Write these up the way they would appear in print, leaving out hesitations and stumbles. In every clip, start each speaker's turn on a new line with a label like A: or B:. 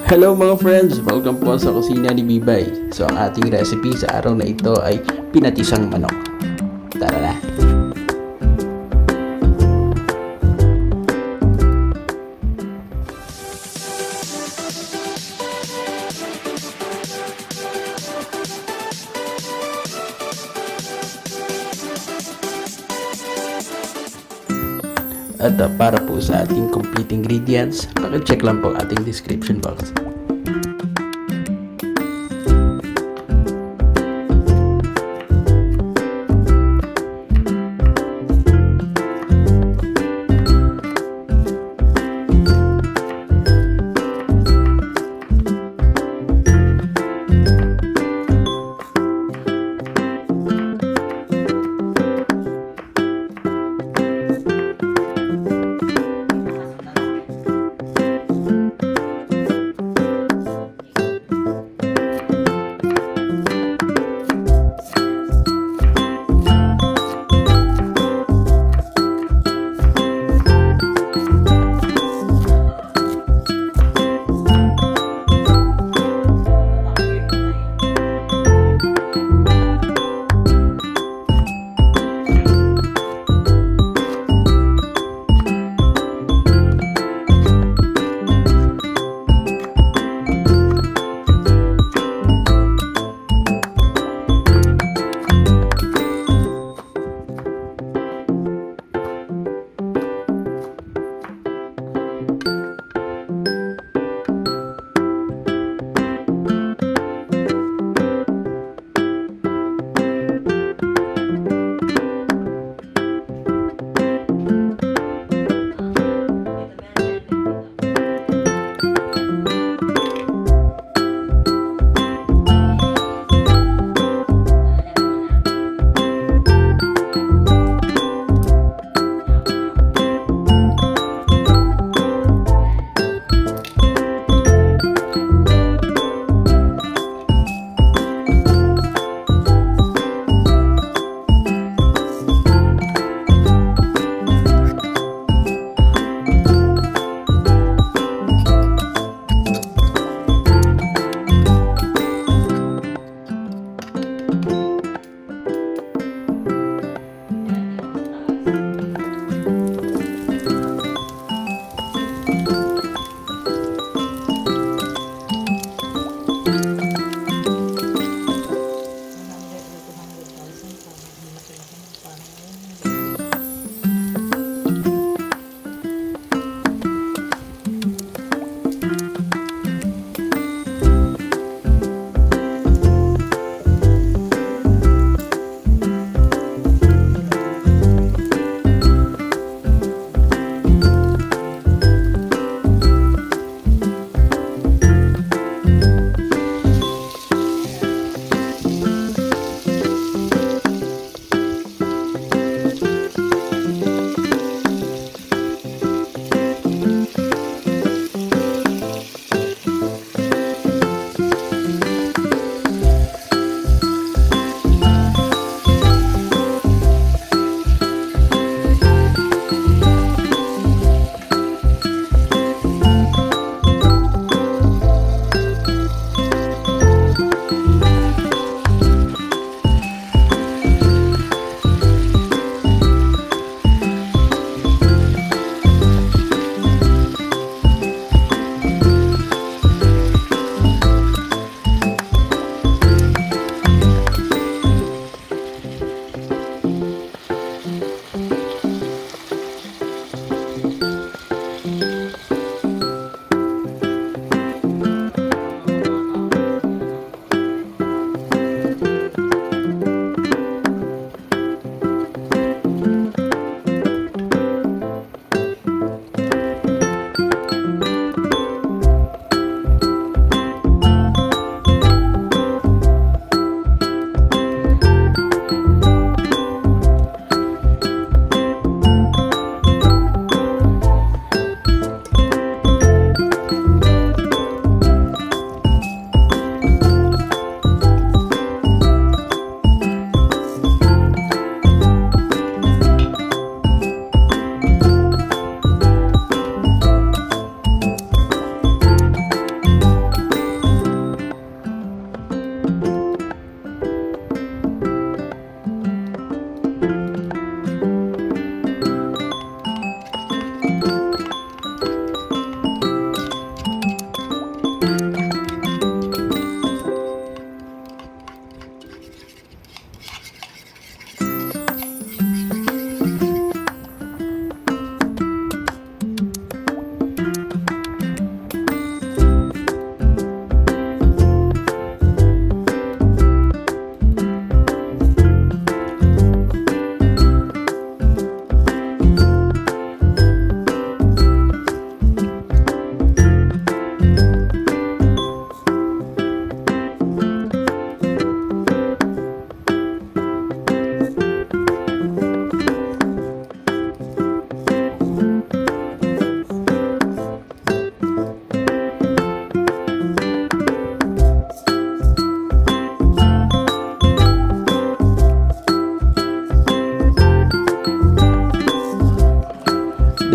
A: Hello mga friends! Welcome po sa kusina ni Bibay. So ang ating recipe sa araw na ito ay pinatisang manok. Tara na! At para po sa ating complete ingredients, paki-check lang po ang ating description box.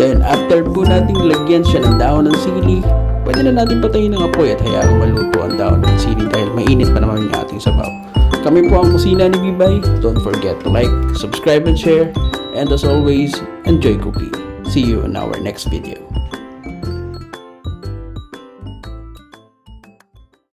A: Then after po nating lagyan siya ng dahon ng sili, pwede na natin patayin ng apoy at hayaan maluto ang dahon ng sili dahil mainit pa naman yung ating sabaw. Kami po ang kusina ni Bibay. Don't forget to like, subscribe and share. And as always, enjoy cooking. See you in our next video.